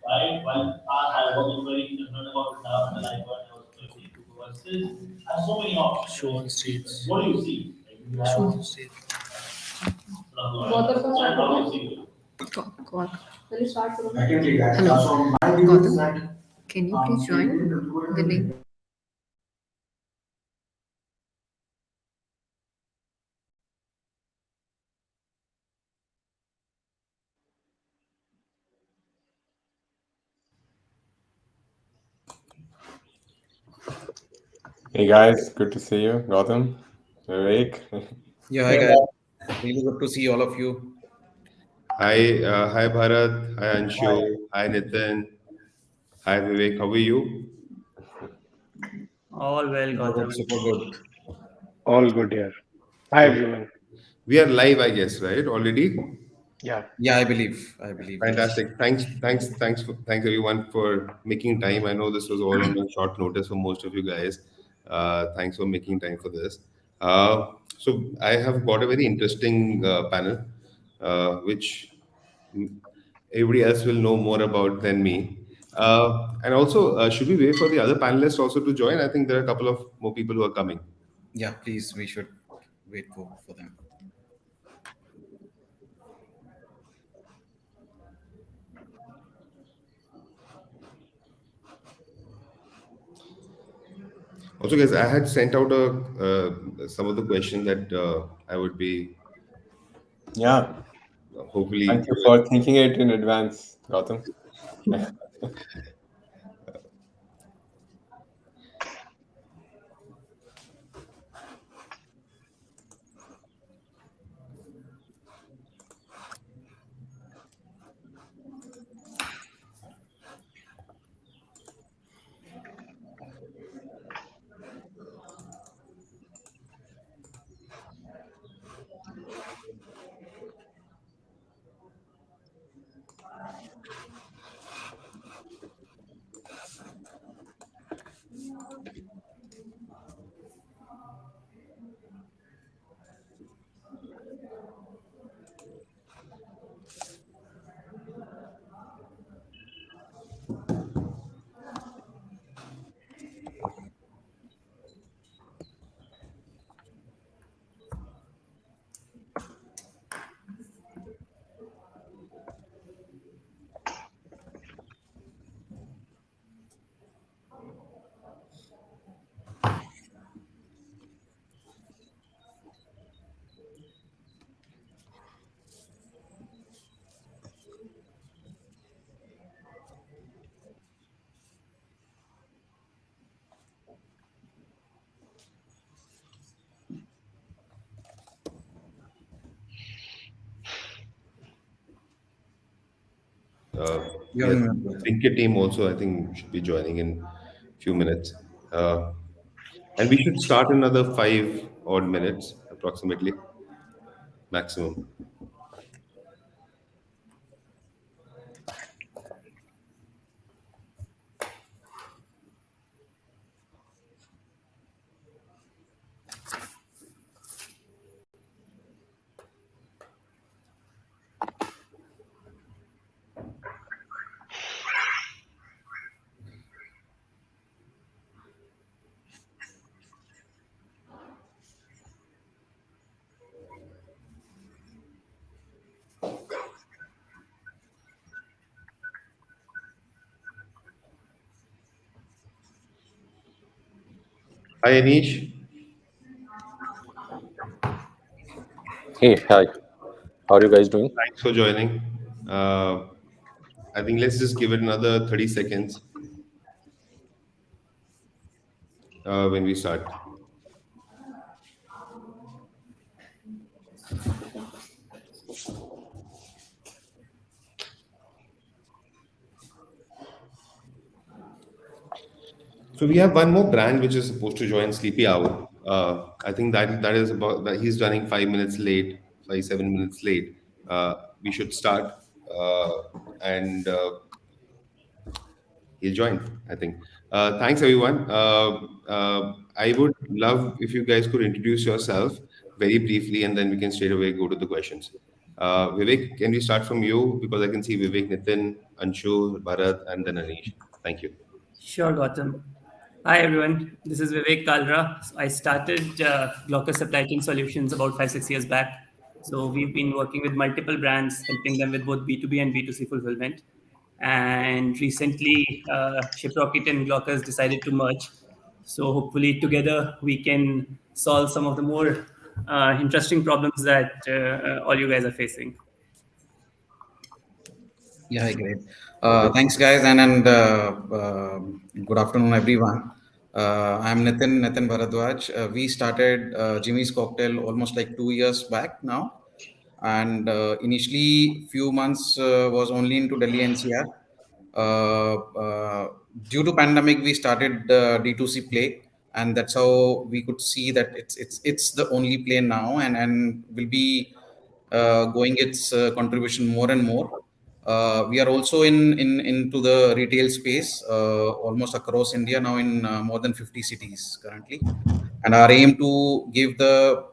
right? While in the past I was very concerned about the developmental icon, I was clicking to versus has so many options, Show right? on stage. What do you see? Like you have Show on stage. Gautam, how do you see Gautam. Will you start from I can take that. Hello. So my view is that Gautam, can you please we join couldn't conclude the link? Hey guys, good to see you. Gautam, Vivek. Yeah, hi guys. Really good to see all of you. Hi Bharat, hi Anshu, hi Nitin, hi Vivek. How are you? All well, Super good, Gautam. super good. All good here. Hi So everyone. we are live, I guess, right? Already. Yeah. Yeah, I believe, yes. Fantastic. Thanks everyone for making time. I know this was all on a short notice for most of you guys. Thanks for making time for this. So I have got a very interesting panel, which everybody else will know more about than me. And also, should we wait for the other panelists also to join? I think there are a couple of more people who are coming. Yeah, please, we should wait for them. Also, guys, I had sent out some of the questions that I would be Yeah, thank hopefully. you for thinking it in advance, Gautam. You're Yes, on mute. Pinkett team also, I think, should be joining in a few minutes. Uh, and we should start another 5 odd minutes approximately, maximum. Hi, Anish. Hey, hi. How are you guys doing? Thanks for joining. Uh, I think let's just give it another 30 seconds when we start. So we have one more brand which is supposed to join Sleepy Owl. I think that is about that he's running 5 minutes late, 7 minutes late. We should start, uh, and he'll join. I think. Thanks everyone. I would love if you guys could introduce yourself very briefly, and then we can straight away go to the questions. Vivek, can we start from you? Because I can see Vivek, Nitin, Anshu, Bharat, and then Anish. Thank you. Sure, Gautam. Hi, everyone. This is Vivek Kalra. I started Glocker Supply Chain Solutions about 5, 6 years back. So we've been working with multiple brands, helping them with both B2B and B2C fulfillment. And recently, Shiprocket and Glockers decided to merge. So hopefully, together we can solve some of the more interesting problems that all you guys are facing. Yeah, hi, great. Thanks, guys, and good afternoon, everyone. I'm Nitin Bharadwaj. We started Jimmy's Cocktail almost like 2 years back now, and initially few months was only into Delhi NCR. Due to pandemic, we started the D2C play, and that's how we could see that it's the only play now, and will be going its contribution more and more. We are also in into the retail space almost across India now in more than 50 cities currently, and our aim to give the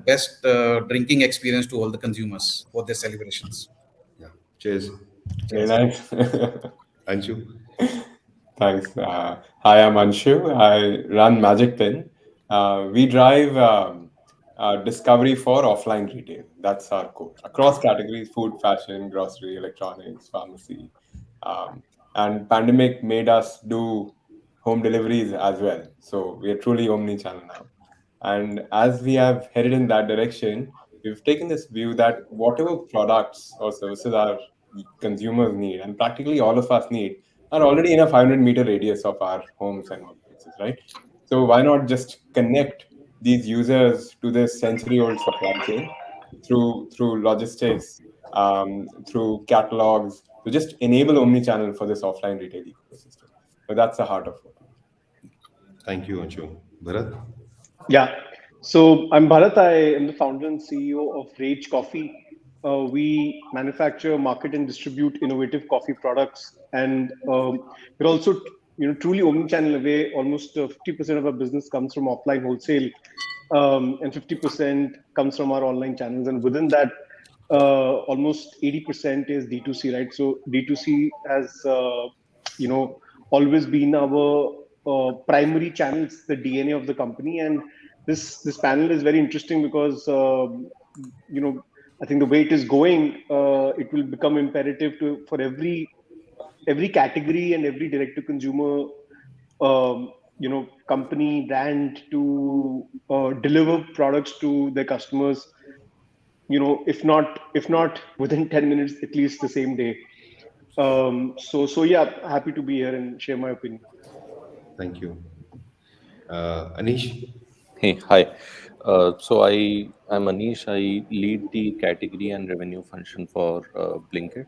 best drinking experience to all the consumers for their celebrations. Yeah. Cheers. Very Cheers. nice. Anshu. Thanks. Hi, I'm Anshu. I run Magic Pin. We drive discovery for offline retail. That's our core. Across categories, food, fashion, grocery, electronics, pharmacy. Um, and pandemic made us do home deliveries as well. So we are truly omni-channel now. And as we have headed in that direction, we've taken this view that whatever products or services our consumers need, and practically all of us need, are already in a 500-meter radius of our homes and workplaces, right? So why not just connect these users to this century-old supply chain through logistics, through catalogs, to just enable omni-channel for this offline retail ecosystem. So that's the heart of what we do. Thank you, Anshu. Bharat. Yeah. So I'm Bharat. I am the founder and CEO of Rage Coffee. We manufacture, market, and distribute innovative coffee products, and we're also, truly omnichannel away. Almost 50% of our business comes from offline wholesale, and 50% comes from our online channels. And within that, almost 80% is D2C, right? So D2C has, always been our primary channels, the DNA of the company. And this panel is very interesting because I think the way it is going, it will become imperative for every category and every direct to consumer company brand to deliver products to their customers, if not within 10 minutes, at least the same day. So yeah, happy to be here and share my opinion. Thank you. Anish. Hey, hi. I'm Anish. I lead the category and revenue function for Blinkit.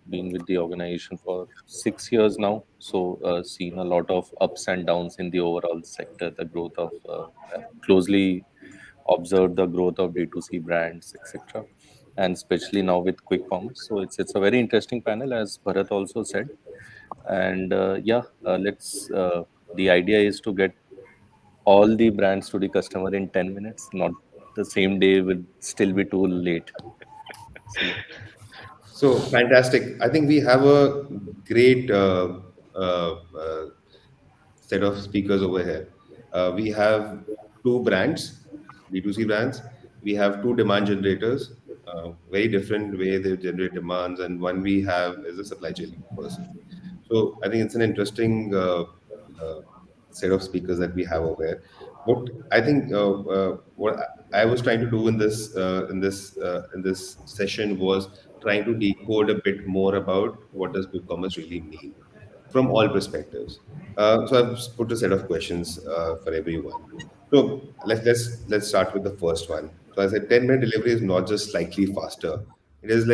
Been with the organization for 6 years now. Seen a lot of ups and downs in the overall sector, the growth of, closely observed the growth of D2C brands, etc. And especially now with quick commerce. So it's a very interesting panel, as Bharat also said. And the idea is to get all the brands to the customer in 10 minutes, not the same day will still be too late. So, yeah. So fantastic. I think we have a great uh, uh, set of speakers over here. We have two brands, D2C brands. We have two demand generators, very different way they generate demands, and one we have is a supply chain person. So I think it's an interesting uh, set of speakers that we have over here. What I think what I was trying to do in this session was trying to decode a bit more about what does quick commerce really mean from all perspectives. So I've put a set of questions for everyone. So let's start with the first one. So I said 10-minute delivery is not just slightly faster. It is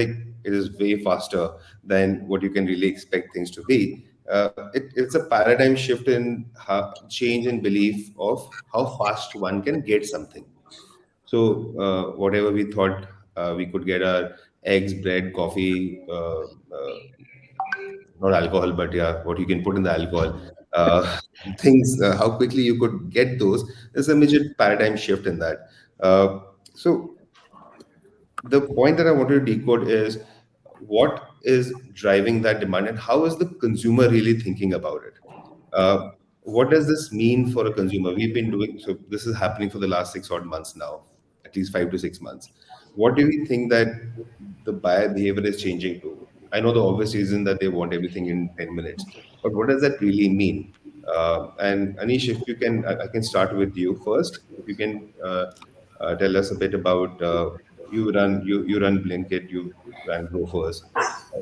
way faster than what you can really expect things to be. It's a paradigm shift in change in belief of how fast one can get something. So whatever we thought we could get our eggs, bread, coffee, not alcohol, but yeah, what you can put in the alcohol, things, how quickly you could get those. There's a major paradigm shift in that. So the point that I wanted to decode is what is driving that demand and how is the consumer really thinking about it? Uh, what does this mean for a consumer? We've been doing so. This is happening for the last 6 odd months now, at least 5 to 6 months. What do we think that the buyer behavior is changing to? I know the obvious reason that they want everything in 10 minutes, but what does that really mean? And Anish, if you can, I can start with you first. If you can tell us a bit about you run Blinkit, you run Grofers,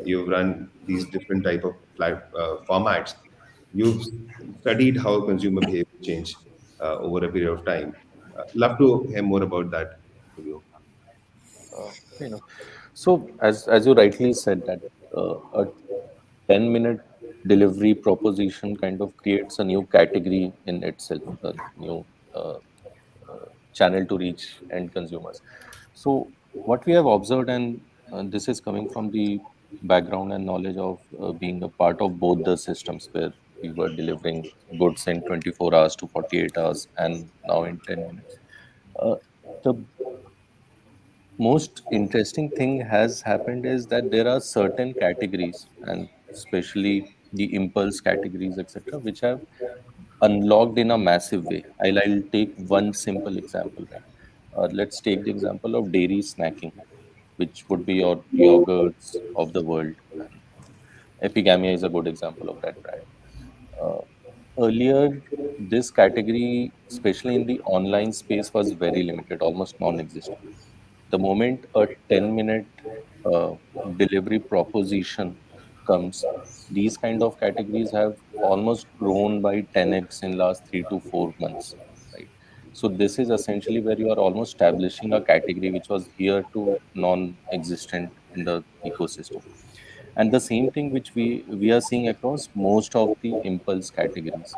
you've run these different type of formats. You've studied how consumer behavior change over a period of time. Love to hear more about that from you. you know, so as you rightly said that a 10-minute delivery proposition kind of creates a new category in itself, a new uh, channel to reach end consumers. So what we have observed, and this is coming from the background and knowledge of being a part of both the systems where we were delivering goods in 24 hours to 48 hours and now in 10 minutes. Uh, the most interesting thing has happened is that there are certain categories, and especially the impulse categories, etc., which have unlocked in a massive way. I'll take one simple example, right? Let's take the example of dairy snacking, which would be your yogurts of the world. And Epigamia is a good example of that brand. Uh, Earlier, this category, especially in the online space, was very limited, almost non existent. The moment a 10-minute uh, delivery proposition comes, these kind of categories have almost grown by 10x in last 3 to 4 months, right? So this is essentially where you are almost establishing a category which was here to non-existent in the ecosystem. And the same thing which we are seeing across most of the impulse categories.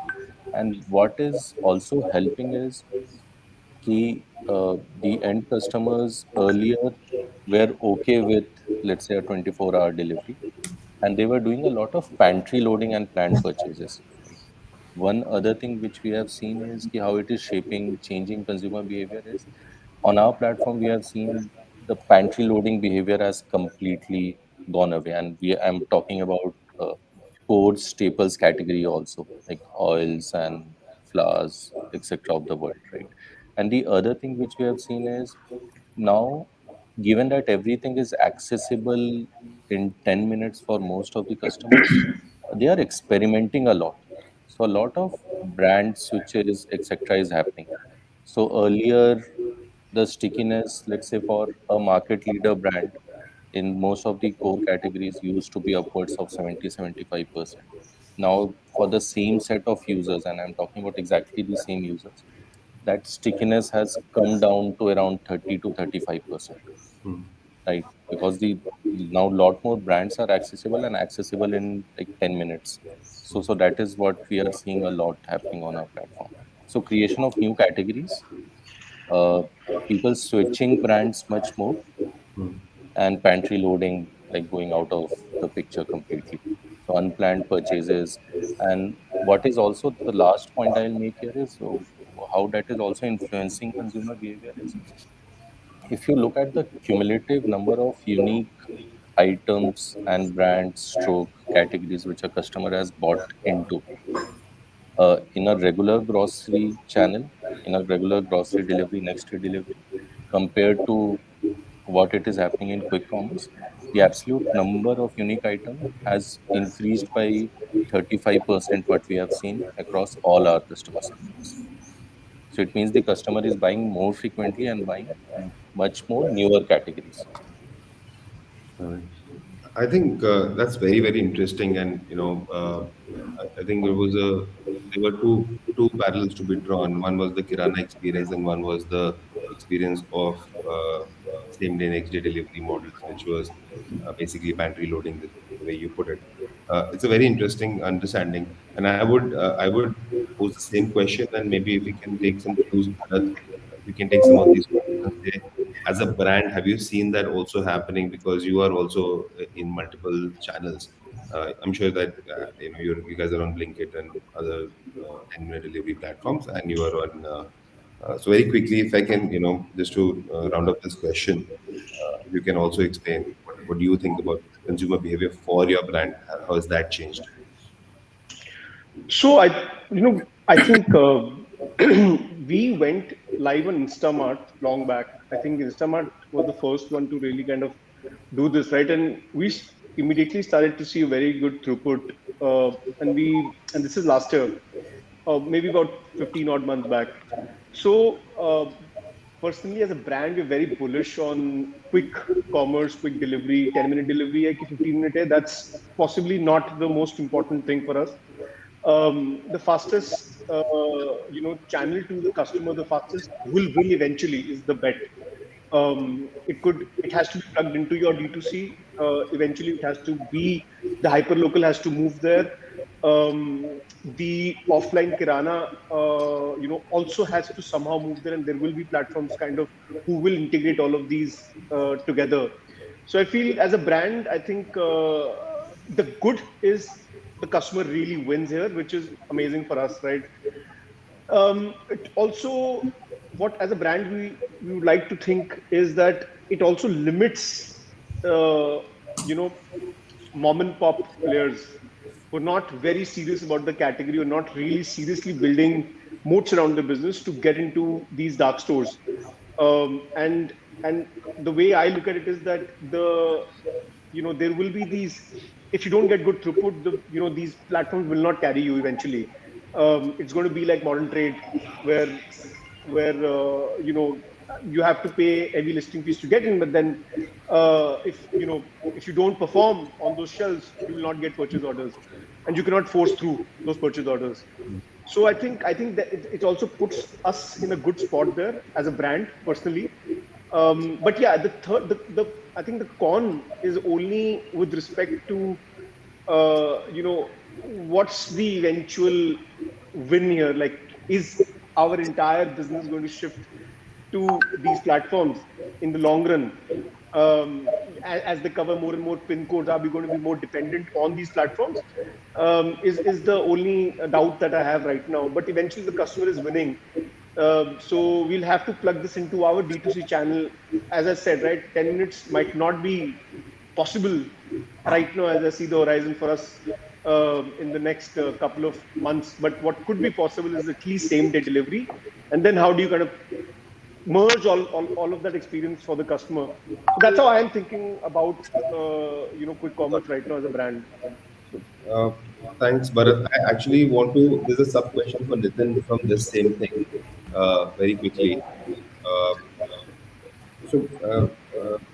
And what is also helping is the end customers earlier were okay with, let's say, a 24-hour delivery, and they were doing a lot of pantry loading and planned purchases. Right? One other thing which we have seen is ki how it is shaping, changing consumer behavior is on our platform. We have seen the pantry loading behavior has completely gone away, and I'm talking about core staples category also, like oils and flours, etc. of the world, right? And the other thing which we have seen is now, given that everything is accessible in 10 minutes for most of the customers, they are experimenting a lot. So a lot of brand switches, etc. is happening. So earlier, the stickiness, let's say for a market leader brand in most of the core categories used to be upwards of 70-75%. Now, for the same set of users, and I'm talking about exactly the same users, that stickiness has come down to around 30 to 35%, Hmm. right? Because the now lot more brands are accessible and accessible in like 10 minutes. So that is what we are seeing a lot happening on our platform. So creation of new categories, uh, people switching brands much more, Hmm. and pantry loading like going out of the picture completely. So unplanned purchases. And what is also the last point I'll make here is how that is also influencing consumer behavior is, if you look at the cumulative number of unique items and brand stroke categories which a customer has bought into in a regular grocery channel, in a regular grocery delivery, next day delivery, compared to what it is happening in quick commerce, the absolute number of unique item has increased by 35% what we have seen across all our customer segments. So it means the customer is buying more frequently and buying much more newer categories. All right. I think that's very, very interesting, and I think there were two parallels to be drawn. One was the Kirana experience, and one was the experience of same day, next day delivery models, which was basically pantry loading, the way you put it. It's a very interesting understanding, and I would pose the same question, and maybe if we can take some clues, Bharat, we can take some of these questions as a brand. Have you seen that also happening, because you are also in multiple channels? I'm sure that you guys are on Blinkit and other 10-minute delivery platforms, and you are on So very quickly, if I can, just to round up this question, if you can also explain what do you think about consumer behavior for your brand? How has that changed? So I think we went live on Instamart long back. I think Instamart was the first one to really kind of do this, right? And we immediately started to see a very good throughput. And this is last year, maybe about 15 odd months back. So personally, as a brand, we're very bullish on quick commerce, quick delivery, 10-minute delivery, like 15-minute. That's possibly not the most important thing for us. The fastest channel to the customer, the fastest will eventually is the bet. It has to be plugged into your D2C. Eventually it has to be, the hyper local has to move there. The offline kirana also has to somehow move there, and there will be platforms kind of who will integrate all of these together. So I feel as a brand, I think the good is the customer really wins here, which is amazing for us, right? It also, what as a brand we would like to think is that it also limits, you know, mom and pop players who are not very serious about the category or not really seriously building moats around the business to get into these dark stores. And the way I look at it is that there will be these, if you don't get good throughput, these platforms will not carry you eventually. It's going to be like modern trade where you have to pay heavy listing fees to get in, but then if you don't perform on those shelves, you will not get purchase orders, and you cannot force through those purchase orders. So I think that it also puts us in a good spot there as a brand personally. But yeah, I think the con is only with respect to what's the eventual win here? Like, is our entire business going to shift to these platforms in the long run? As they cover more and more pin codes, are we going to be more dependent on these platforms? Is the only doubt that I have right now. But eventually, the customer is winning. So we'll have to plug this into our D2C channel. As I said, right, 10 minutes might not be possible right now as I see the horizon for us in the next couple of months. But what could be possible is at least same day delivery. And then how do you kind of merge all of that experience for the customer? So that's how I am thinking about quick commerce right now as a brand. Uh, Thanks, Bharat. I actually want to. There's a sub question for Nitin from this same thing, very quickly. Uh,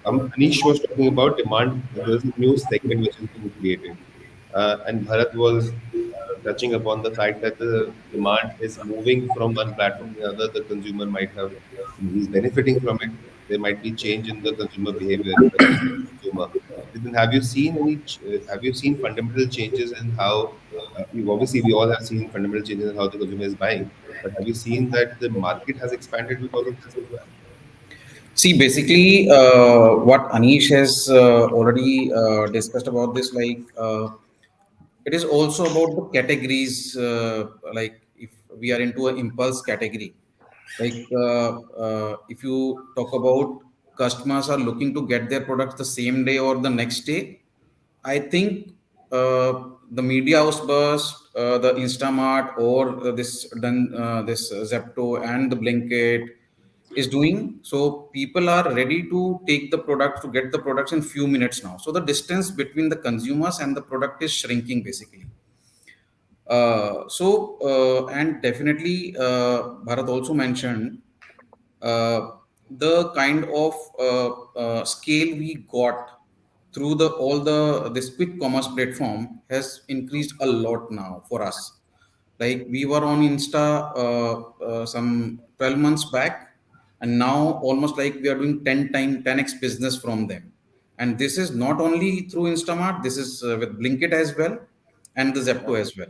Anish was talking about demand. There's a new segment which has been created, and Bharat was touching upon the fact that the demand is moving from one platform to the other. The consumer might have, he's benefiting from it. There might be change in the consumer behavior in the consumer. Nitin, have you seen fundamental changes in how? Obviously, we all have seen fundamental changes in how the consumer is buying. But have you seen that the market has expanded because of this as well? See, basically, what Anish has already discussed about this, like it is also about the categories. Like if we are into an impulse category, like if you talk about customers are looking to get their products the same day or the next day, I think the media house burst, the Instamart or this Zepto and the Blinkit is doing. So people are ready to take the product to get the products in few minutes now. So the distance between the consumers and the product is shrinking basically. And definitely, Bharat also mentioned the kind of scale we got through the all the this quick commerce platform has increased a lot now for us. Like we were on Insta some 12 months back, and now almost like we are doing 10x business from them. And this is not only through Instamart, this is with Blinkit as well and the Zepto as well.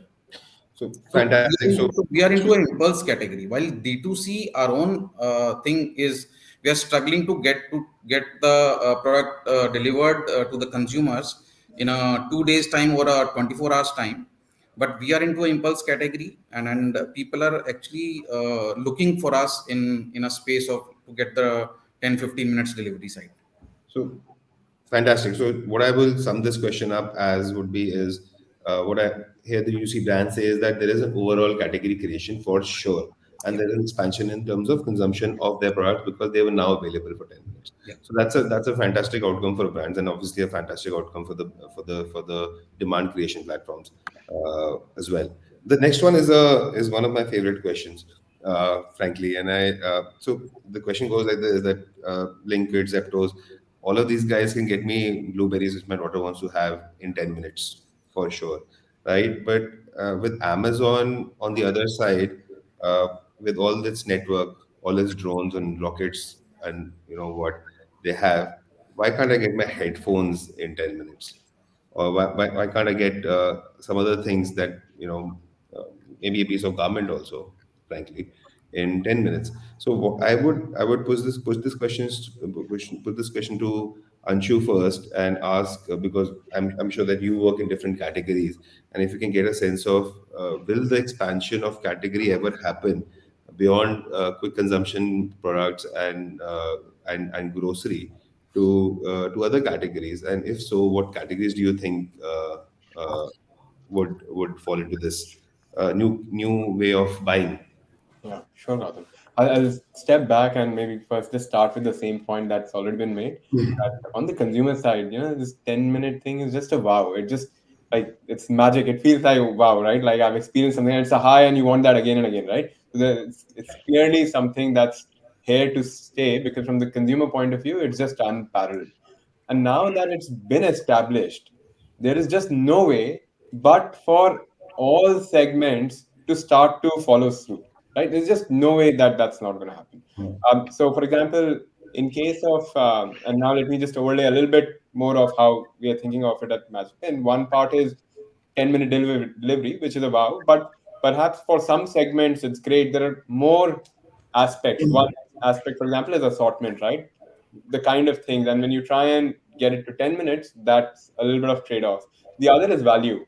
So So fantastic. So we are into an impulse category. While D2C, our own thing is we are struggling to get the product delivered to the consumers in a 2 days time or a 24 hours time. but we are into impulse category, and people are actually looking for us in a space of to get the 10-15 minutes delivery side. So fantastic. So what I will sum this question up as would be is what I hear the UC brand say is that there is an overall category creation for sure, and Yeah. there is an expansion in terms of consumption of their products because they were now available for 10 minutes. Yeah. So that's a fantastic outcome for brands, and obviously a fantastic outcome for the demand creation platforms as well. The next one is one of my favorite questions, frankly, and I so the question goes like this: that Blinkit, Zeptos, all of these guys can get me blueberries which my daughter wants to have in 10 minutes for sure, right? But with Amazon on the other side, with all its network, all its drones and rockets, and you know what they have, why can't I get my headphones in 10 minutes? Or why can't I get some other things that, uh, maybe a piece of garment also, frankly, in 10 minutes? So I would push this put this question to Anshu first and ask, because I'm sure that you work in different categories, and if you can get a sense of, will the expansion of category ever happen beyond quick consumption products and grocery to other categories, and if so, what categories do you think would fall into this new way of buying? Yeah, sure, Gautam. I'll step back and maybe first just start with the same point that's already been made. That on the consumer side, this 10-minute thing is just a wow. It just like it's magic. It feels like wow, right? Like I've experienced something and it's a high and you want that again and again, right? So it's clearly something that's here to stay because from the consumer point of view, it's just unparalleled. And now that it's been established, there is just no way but for all segments to start to follow suit, right? There's just no way that that's not going to happen. So, for example, in case of, and now let me just overlay a little bit more of how we are thinking of it at Magic. And one part is 10-minute delivery, which is a wow. But perhaps for some segments, it's great. There are more aspects. One aspect, for example, is assortment, right? The kind of things. And when you try and get it to 10 minutes, that's a little bit of trade off. The other is value,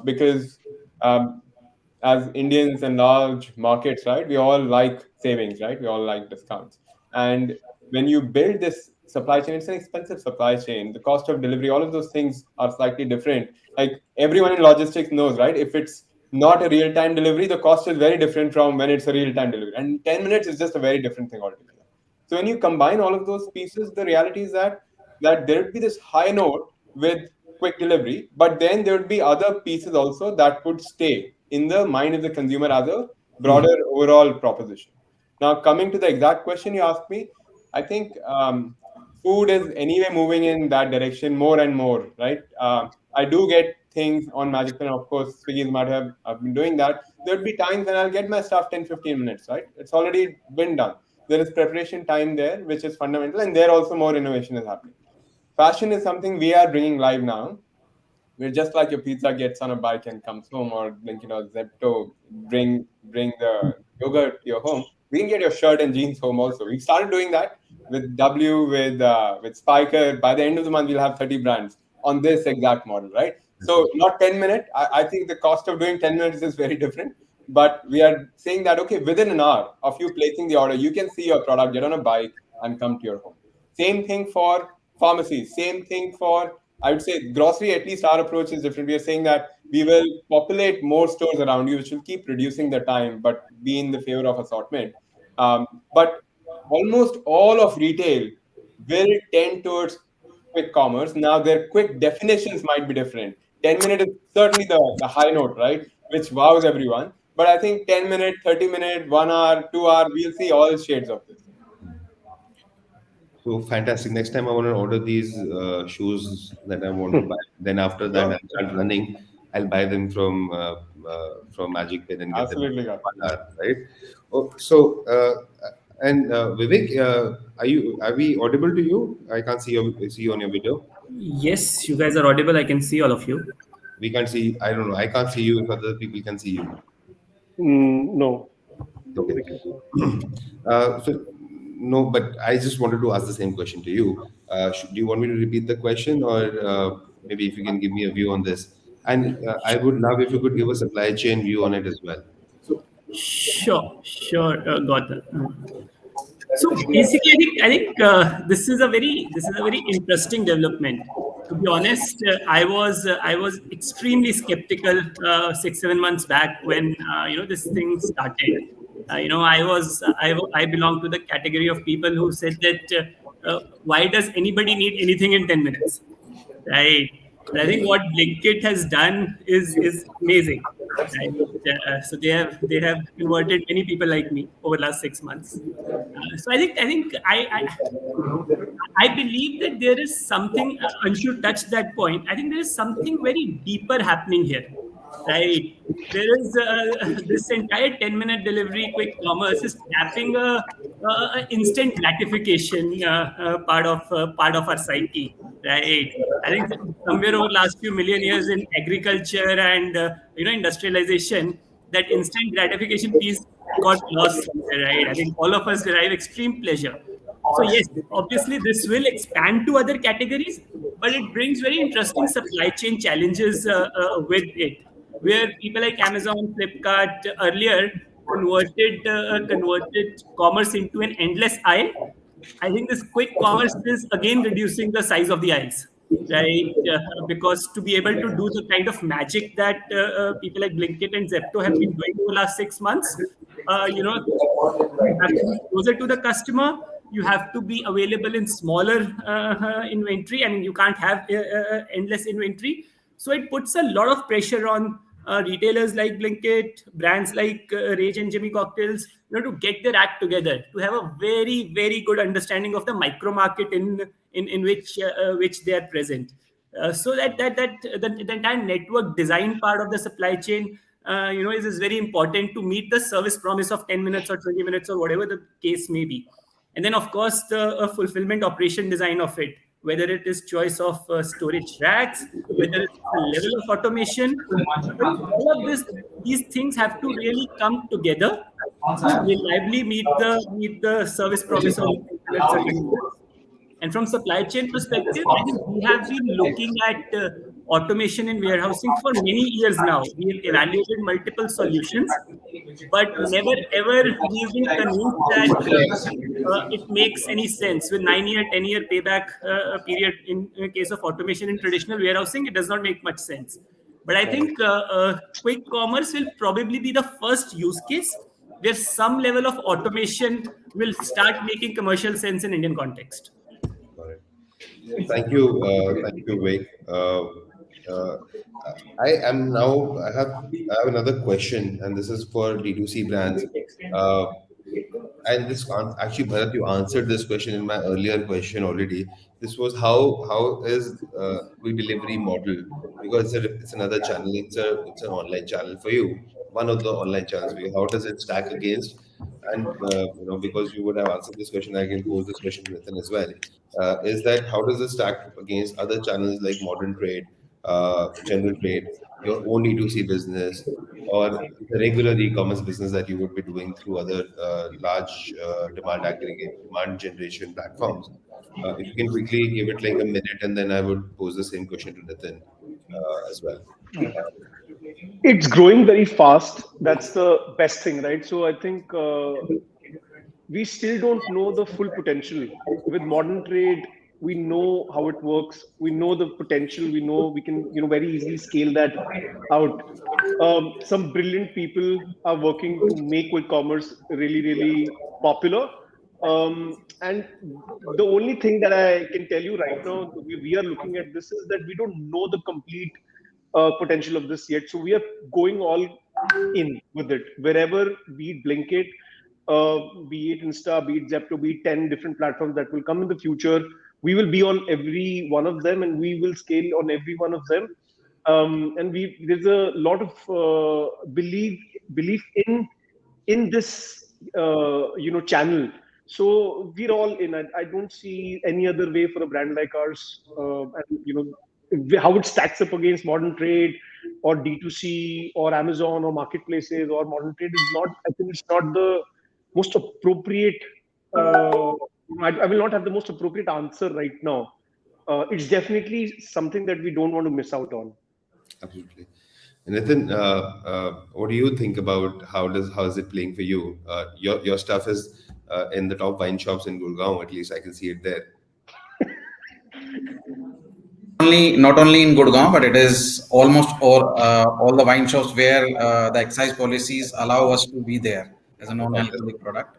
because um, as Indians and large markets, right, we all like savings, right? We all like discounts. And when you build this supply chain, it's an expensive supply chain. The cost of delivery, all of those things are slightly different. Like everyone in logistics knows, right? If it's not a real time delivery, the cost is very different from when it's a real time delivery. And 10 minutes is just a very different thing altogether. So when you combine all of those pieces, the reality is that there would be this high note with quick delivery, but then there would be other pieces also that would stay in the mind of the consumer as a broader overall proposition. Now, coming to the exact question you asked me, I think food is anyway moving in that direction more and more, right? I do get things on Magic Pen, of course, Swiggy's might have I've been doing that. There'll be times when I'll get my stuff 10-15 minutes, right? It's already been done. There is preparation time there, which is fundamental, and there also more innovation is happening. Fashion is something we are bringing live now. We're just like your pizza gets on a bike and comes home, or Zepto bring the yogurt to your home. We can get your shirt and jeans home also. We started doing that with W, with Spiker. By the end of the month, we'll have 30 brands on this exact model, right? So not 10 minute. I think the cost of doing 10 minutes is very different. But we are saying that okay, within an hour of you placing the order, you can see your product, get on a bike, and come to your home. Same thing for pharmacies. Same thing for, I would say, grocery. At least our approach is different. We are saying that we will populate more stores around you, which will keep reducing the time, but be in the favor of assortment. But almost all of retail will tend towards quick commerce. Now, their quick definitions might be different. 10 minute is certainly the high note, right? Which wows everyone. But I think 10 minute, 30 minute, 1 hour, 2 hour, we'll see all shades of this. So fantastic. Next time I want to order these shoes that I want to buy. Then after that, Sure. I start running. I'll buy them from Magic Pen and get them in Absolutely, got 1 hour, right? Oh, so and Vivek, are we audible to you? I can't see you on your video. Yes, you guys are audible. I can see all of you. We can't see. I don't know. I can't see you if other people can see you. No. Okay. So no, but I just wanted to ask the same question to you. Do you want me to repeat the question, or maybe if you can give me a view on this? And I would love if you could give a supply chain view on it as well. Sure, got that. So basically, this is a very interesting development. To be honest, I was extremely skeptical 6 7 months back when this thing started. I belong to the category of people who said that why does anybody need anything in 10 minutes, right? But I think what Blinkit has done is amazing. Right? So they have converted many people like me over the last 6 months. So I believe that there is something. Anshu touched that point. I think there is something very deeper happening here, right? There is this entire 10-minute delivery, quick commerce is tapping a instant gratification part of our psyche, right? I think somewhere over the last few million years in agriculture and industrialization, that instant gratification piece got lost somewhere, right? I think all of us derive extreme pleasure. So yes, obviously this will expand to other categories, but it brings very interesting supply chain challenges with it, where people like Amazon, Flipkart earlier converted commerce into an endless aisle. I think this quick commerce is again reducing the size of the aisles, right? Because to be able to do the kind of magic that people like Blinkit and Zepto have been doing for the last 6 months, you have to be closer to the customer. You have to be available in smaller inventory. I mean, you can't have endless inventory. So it puts a lot of pressure on retailers like Blinkit, brands like Rage and Jimmy Cocktails, to get their act together, to have a very, very good understanding of the micro market in which they are present. So the entire network design part of the supply chain, is very important to meet the service promise of 10 minutes or 20 minutes or whatever the case may be. And then, of course, the fulfillment operation design of it, whether it is choice of storage racks, whether it's a level of automation. All of these things have to really come together to reliably meet the service promise of 10 minutes or 20 minutes. And from supply chain perspective, I think we have been looking at automation in warehousing for many years now. We have evaluated multiple solutions, but never ever we've been convinced that it makes any sense. With 9 year, 10 year payback period in case of automation in traditional warehousing, it does not make much sense. But I think quick commerce will probably be the first use case where some level of automation will start making commercial sense in Indian context. Thank you, Vivek. I have another question, and this is for D2C brands. And actually, Bharat, you answered this question in my earlier question already. This was how is quick delivery model, because it's another channel. It's an online channel for you, one of the online channels for you. How does it stack against? And because you would have answered this question, I can pose this question to Nathan as well. Is that how does it stack against other channels like modern trade, general trade, your own D2C business, or the regular e-commerce business that you would be doing through other large demand aggregate, demand generation platforms? If you can quickly give it like a minute, and then I would pose the same question to Nathan as well. It's growing very fast. That's the best thing, right? So I think we still don't know the full potential. With modern trade, we know how it works. We know the potential. We know we can, very easily scale that out. Some brilliant people are working to make quick commerce really, really popular. And the only thing that I can tell you right now, we are looking at this, is that we don't know the complete potential of this yet. So we are going all in with it. Wherever we blink it, be it Insta, be it Zepto, be it 10 different platforms that will come in the future, we will be on every one of them, and we will scale on every one of them. And there's a lot of belief in this channel. So we're all in. I don't see any other way for a brand like ours, and how it stacks up against modern trade or D2C or Amazon or marketplaces or modern trade is not. I think it's not the most appropriate. I will not have the most appropriate answer right now. It's definitely something that we don't want to miss out on. Absolutely. And Nathan, what do you think about how is it playing for you? Your stuff is in the top wine shops in Gurgaon. At least I can see it there. Only not only in Gurgaon, but it is almost all the wine shops where the excise policies allow us to be there as a non-alcoholic product.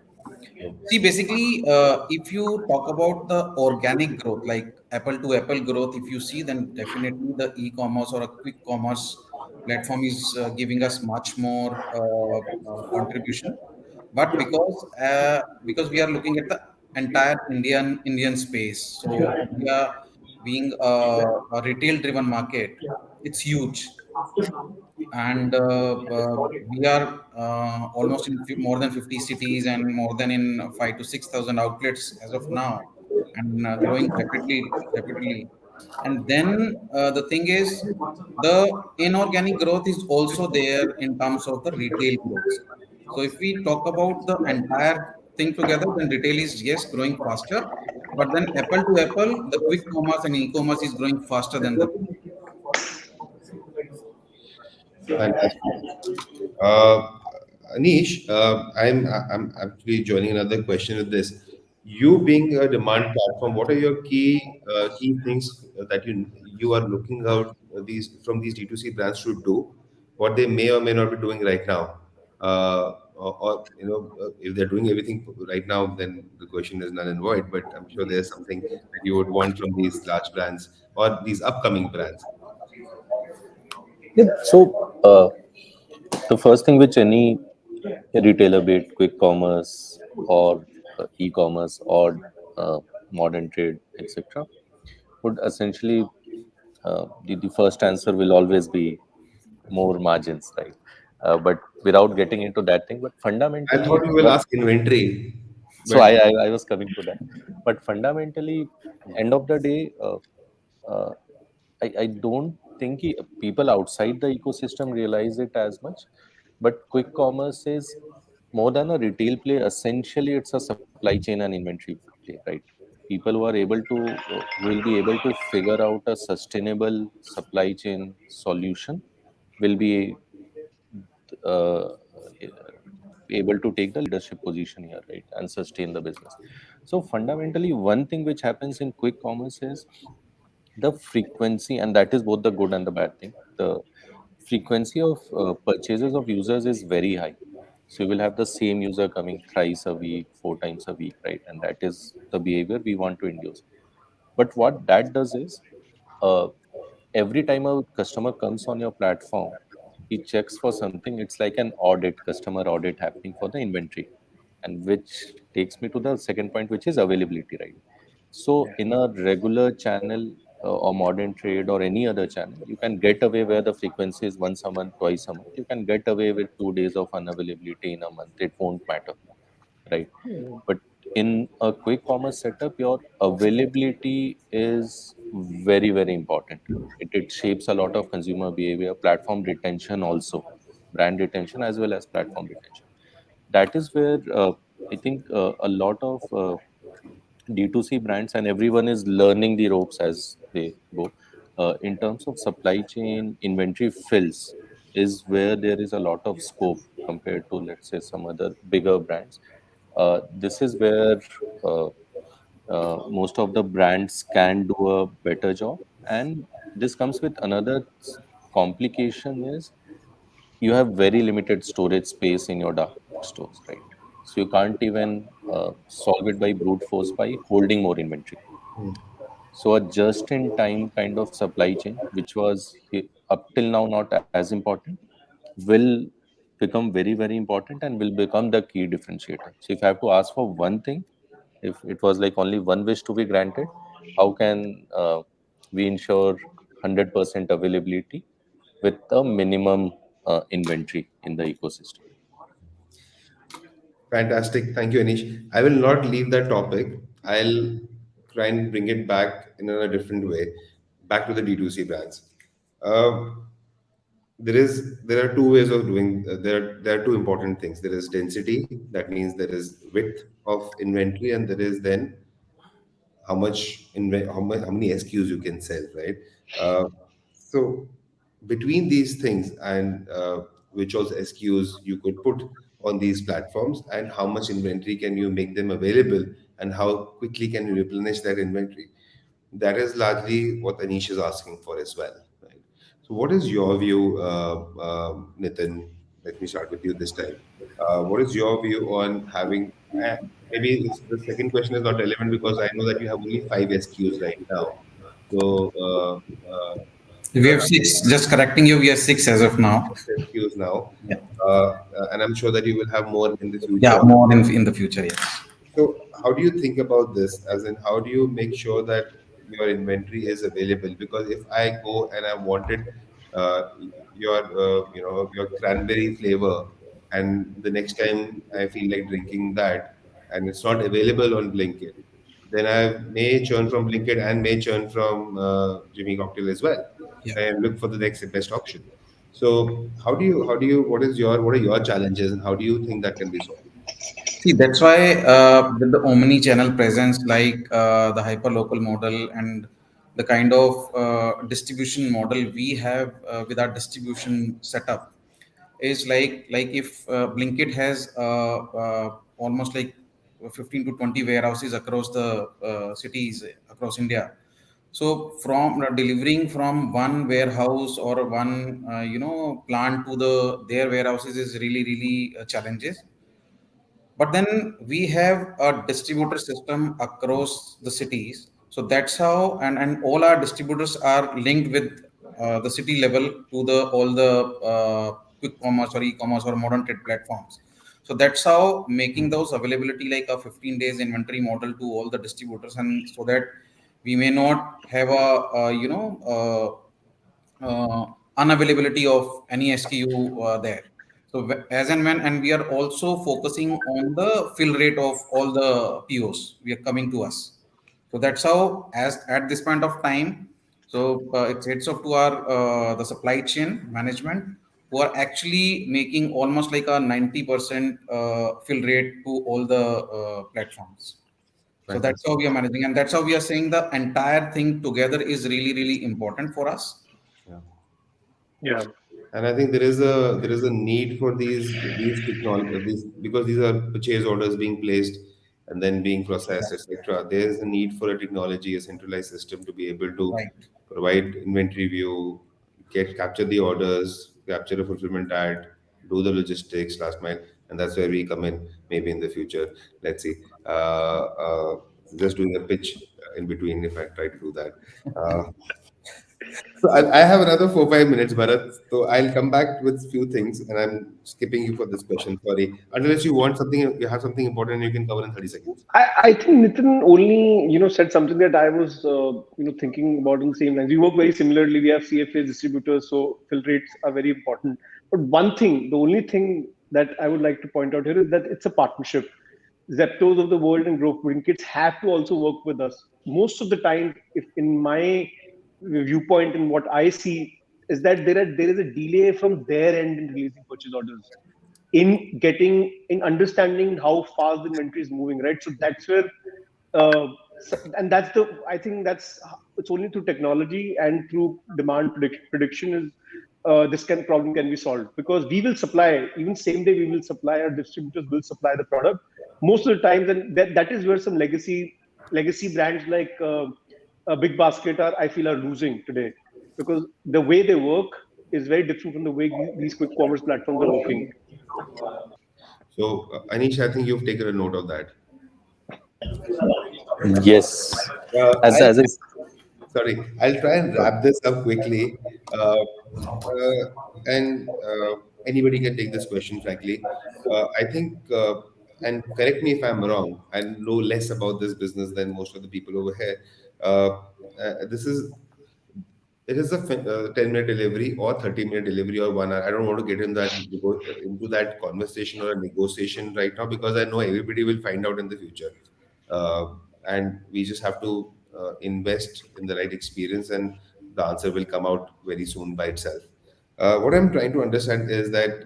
See, basically, if you talk about the organic growth, like apple to apple growth, if you see, then definitely the e-commerce or a quick commerce platform is giving us much more contribution. But because we are looking at the entire Indian space, so India being a retail driven market, it's huge, and we are almost in more than 50 cities and more than in 5 to 6 thousand outlets as of now, and growing rapidly. And then the thing is, the inorganic growth is also there in terms of the retail growth. So if we talk about the entire thing together, then retail is yes growing faster, but then apple to apple, the quick commerce and e-commerce is growing faster than the. Fantastic. Uh, Anish, I'm actually joining another question with this. You being a demand platform, what are your key things that you are looking out these D2C brands should do, what they may or may not be doing right now, or if they're doing everything right now, then the question is null and void. But I'm sure there's something that you would want from these large brands or these upcoming brands. Yeah. So the first thing which any retailer, be it quick commerce or e-commerce or modern trade, etc., would essentially the first answer will always be more margins, right? But without getting into that thing, but I fundamentally, thought you will what ask inventory, so but I was coming to that, but fundamentally, end of the day, uh, I don't think people outside the ecosystem realize it as much. But quick commerce is more than a retail play. Essentially, it's a supply chain and inventory play, right? People who are able to will be able to figure out a sustainable supply chain solution will be uh, able to take the leadership position here, right, and sustain the business. So fundamentally, one thing which happens in quick commerce is the frequency, and that is both the good and the bad thing. The frequency of purchases of users is very high. So you will have the same user coming thrice a week, 4 times a week, right? And that is the behavior we want to induce. But what that does is, uh, every time a customer comes on your platform, he checks for something. It's like an audit, customer audit happening for the inventory, and which takes me to the second point, which is availability, right? So in a regular channel or modern trade or any other channel, you can get away where the frequency is once a month, twice a month. You can get away with 2 days of unavailability in a month. It won't matter, right? But in a quick commerce setup, your availability is very, very important. It shapes a lot of consumer behavior, platform retention also, brand retention as well as platform retention. That is where I think a lot of D2C brands and everyone is learning the ropes as they go. In terms of supply chain, inventory fills is where there is a lot of scope compared to, let's say, some other bigger brands. This is where most of the brands can do a better job. And this comes with another complication is you have very limited storage space in your dark stores, right? So you can't even solve it by brute force by holding more inventory. So a just-in-time kind of supply chain, which was up till now not as important, will become very, very important and will become the key differentiator. So if I have to ask for one thing, if it was like only one wish to be granted, how can we ensure 100% availability with a minimum inventory in the ecosystem? fantastic. Thank you, Anish. I will not leave that topic. I'll try and bring it back in a different way, back to the D2C brands. Uh, there are two ways of doing. There are two important things. There is density. That means there is width of inventory, and there is then how many SKUs you can sell, right? Uh, so between these things and which all SKUs you could put on these platforms, and how much inventory can you make them available, and how quickly can you replenish that inventory? That is largely what Anish is asking for as well, right? So what is your view, Nitin? Let me start with you this time. What is your view on having, maybe the second question is not relevant because I know that you have only 5 SKUs right now. So We you're have six. Just correcting you, we have six as of now. SKUs now, Yeah. and I'm sure that you will have more in the Yeah, future. more in the future. Yes. So, how do you think about this? As in, how do you make sure that your inventory is available? Because if I go and I wanted your, your cranberry flavor, and the next time I feel like drinking that, and it's not available on Blinkit, then I may churn from Blinkit and may churn from Jimmy Cocktail as well, Yeah. and look for the next best option. So, what are your challenges, and how do you think that can be solved? See, that's why with the omni-channel presence, like the hyper-local model and the kind of distribution model we have with our distribution setup, is like if Blinkit has almost like 15 to 20 warehouses across the cities across India. So from delivering from one warehouse or one plant to their warehouses is really challenges. But then we have a distributor system across the cities. So that's how, and all our distributors are linked with the city level to the all the quick commerce or e-commerce or modern trade platforms. So that's how making those availability like a 15 days inventory model to all the distributors, and so that we may not have unavailability of any SKU there. So as and when, and we are also focusing on the fill rate of all the POs we are coming to us. So that's how, as at this point of time, so it's heads up to our the supply chain management, who are actually making almost like a 90% fill rate to all the platforms. So that's Fantastic. how we are managing, and that's how we are saying the entire thing together is really important for us. Yeah. Yeah. And I think there is a need for these technology, these, because these are purchase orders being placed and then being processed, etc. There is a need for a technology, a centralized system to be able to Right. provide inventory view, capture the orders, capture a fulfillment ad, do the logistics, last mile, and that's where we come in. Maybe in the future, let's see. Just doing a pitch in between if I try to do that. Uh, so I have another 4 5 minutes, Bharat. So I'll come back with few things, and I'm skipping you for this question. Sorry, unless you want something, you have something important, you can cover in 30 seconds. I think Nitin only said something that I was thinking about in the same lines. We work very similarly. We have CFAs, distributors, so fill rates are very important. But one thing, the only thing that I would like to point out here is that it's a partnership. Zeptos of the world and Growth Blinkits have to also work with us. Most of the time, if in my viewpoint and what I see is that there is a delay from their end in releasing purchase orders, in understanding how fast the inventory is moving, right? So that's where and that's the I think that's it's only through technology and through demand prediction is this problem can be solved, because we will supply, even same day we will supply, our distributors will supply the product most of the times, and that is where some legacy brands like Big Basket are, I feel, are losing today, because the way they work is very different from the way these quick commerce platforms are working. So, Anish, I think you've taken a note of that. Yes. As I'll as I Sorry, I'll try and wrap this up quickly. And anybody can take this question, frankly. I think, and correct me if I'm wrong, I know less about this business than most of the people over here. Uh, this is It is a 10-minute delivery or 30-minute delivery or 1 hour. I don't want to get into that conversation or a negotiation right now, because I know everybody will find out in the future. Uh, and we just have to invest in the right experience, and the answer will come out very soon by itself. What I'm trying to understand is that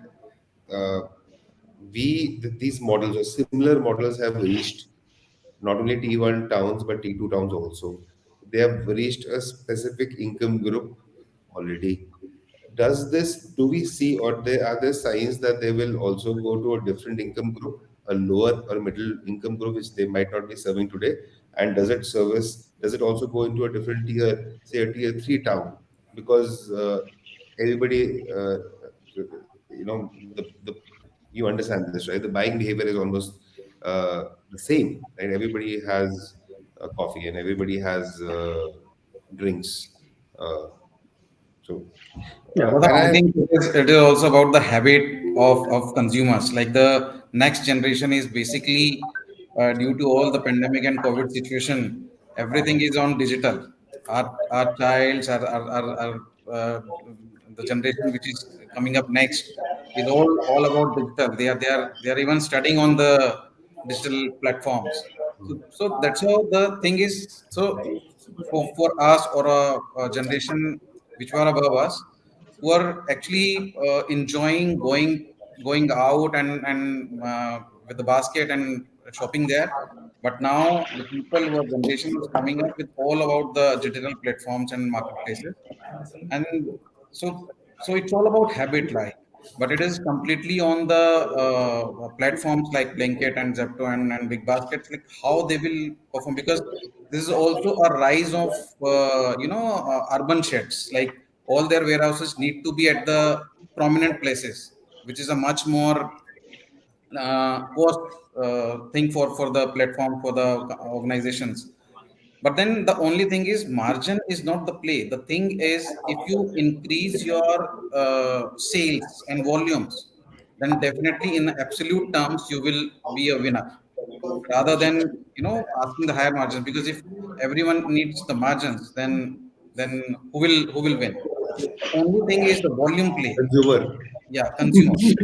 uh, these models or similar models have reached not only T1 towns but T2 towns also. They have reached a specific income group already. do we see, or are there signs that they will also go to a different income group, a lower or middle income group, which they might not be serving today? And does it also go into a different tier, say a tier three town? Because everybody, you understand this, right? The buying behavior is almost the same, right? Everybody has coffee and everybody has drinks. Uh, so, Yeah, but and I I think it is also about the habit of consumers. Like the next generation is basically due to all the pandemic and COVID situation, everything is on digital. Our childs, our the generation which is coming up next is all about digital. They are even studying on the digital platforms. So that's how the thing is. So for us or a generation which were above us, who are actually enjoying going out and with the basket and shopping there. But now the people who are generation was coming up with all about the digital platforms and marketplaces, and so it's all about habit, like, but it is completely on the platforms like Blanket and Zepto and Big Baskets, like how they will perform, because this is also a rise of urban sheds, like all their warehouses need to be at the prominent places, which is a much more cost thing for the platform, for the organizations. But then the only thing is margin is not the play. The thing is, if you increase your sales and volumes, then definitely in absolute terms you will be a winner, rather than asking the higher margins. Because if everyone needs the margins, then who will win? The only thing is the volume play. consumer. Yeah, consumers.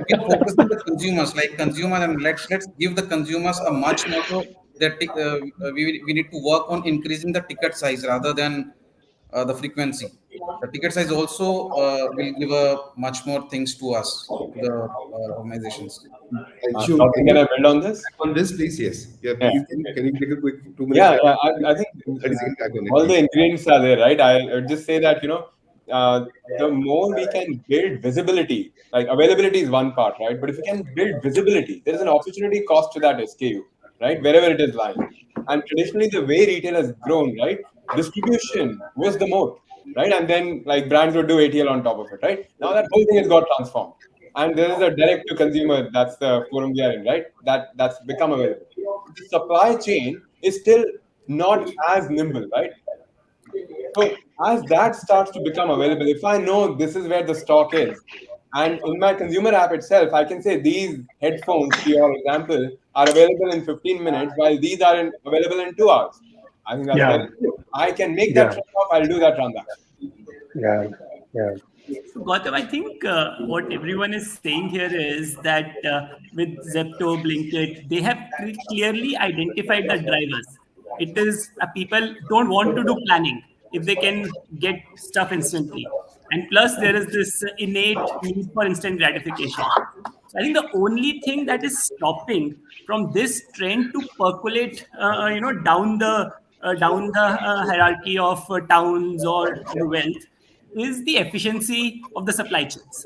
We are focusing the consumers, like consumer, and let's give the consumers a much more. So that we need to work on increasing the ticket size rather than the frequency. The ticket size also will give a much more things to us, to the organizations. And Shu, Dr. can Can you I build on this? on this, please? Yes. Yeah, Yeah. please. Can you take a quick 2 minutes Yeah, back? yeah. I think 30 second back on it, all the please. ingredients are there, right? I would just say that, the more we can build visibility, like availability is one part, right? But if we can build visibility, there is an opportunity cost to that SKU, right? Wherever it is lying. And traditionally, the way retail has grown, right? Distribution was the moat, right? And then like brands would do ATL on top of it, right? Now that whole thing has got transformed. And there is a direct to consumer, that's the forum we are in, right? That's become available. The supply chain is still not as nimble, right? So as that starts to become available, if I know this is where the stock is, and in my consumer app itself, I can say these headphones, for your example, are available in 15 minutes, while these are available in 2 hours. I think that's Yeah, very good. I can make that yeah, trade-off. I'll do that transaction. yeah, yeah, So, Gautam, I think what everyone is saying here is that with Zepto, Blinkit, they have clearly identified the drivers. It is people don't want to do planning if they can get stuff instantly. And plus, there is this innate need for instant gratification. So I think the only thing that is stopping from this trend to percolate, down the hierarchy of towns or wealth is the efficiency of the supply chains,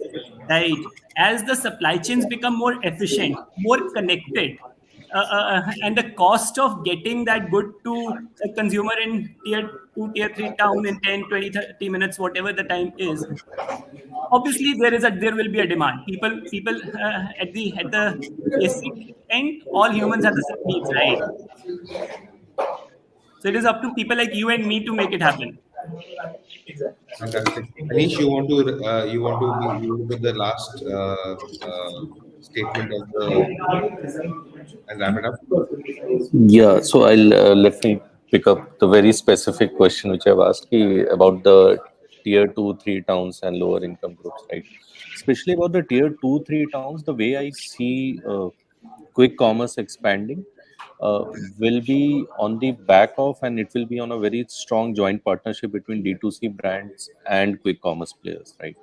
right? As the supply chains become more efficient, more connected, and the cost of getting that good to a consumer in tier 2, tier 3 town in 10, 20, 30 minutes, whatever the time is, obviously there will be a demand. People at the basic end, all humans have the same needs, right? So it is up to people like you and me to make it happen. Fantastic. Anish, you want to put the last statement of the and wrap it up. Yeah, so I'll let me pick up the very specific question which I've asked about the tier two, three towns and lower income groups, right? Especially about the tier two, three towns, the way I see quick commerce expanding uh, will be on the back of, and it will be on a very strong joint partnership between D2C brands and quick commerce players, right?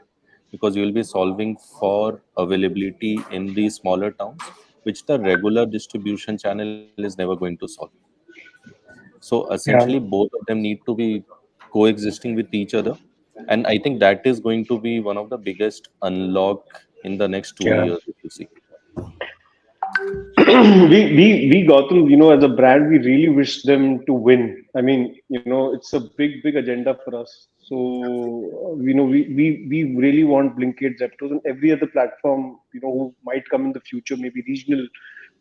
Because you will be solving for availability in the smaller towns, which the regular distribution channel is never going to solve. So essentially, yeah, both of them need to be coexisting with each other. And I think that is going to be one of the biggest unlock in the next 2 years, if you see. We got them, as a brand, we really wish them to win. I mean, it's a big agenda for us. So, we really want Blinkit, Zeptos, and every other platform, who might come in the future, maybe regional.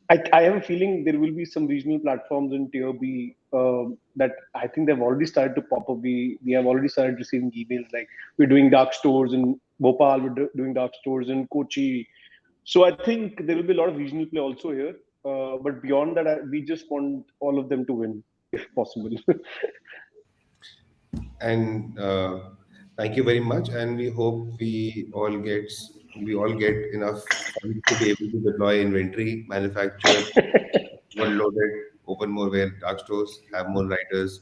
I have a feeling there will be some regional platforms in Tier B that I think they've already started to pop up. We have already started receiving emails like we're doing dark stores in Bhopal, we're doing dark stores in Kochi. So I think there will be a lot of regional play also here. But beyond that, we just want all of them to win, if possible. And thank you very much. And we hope we all get enough funds to be able to deploy inventory, manufacture loaded, open more dark stores, have more writers,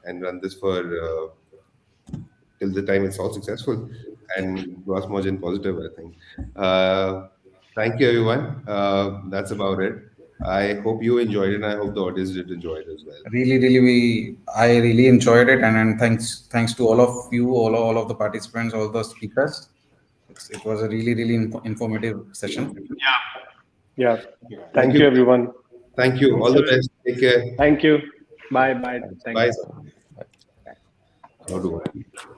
and run this for till the time it's all successful and gross margin positive, I think. Thank you, everyone. That's about it. I hope you enjoyed it, and I hope the audience did enjoy it as well. I really enjoyed it, and thanks to all of you, all of the participants, all the speakers. It was a really informative session. Yeah. Thank you, everyone. Thank you. All the best. Take care. Thank you. Bye. Thank Bye. you. How do I?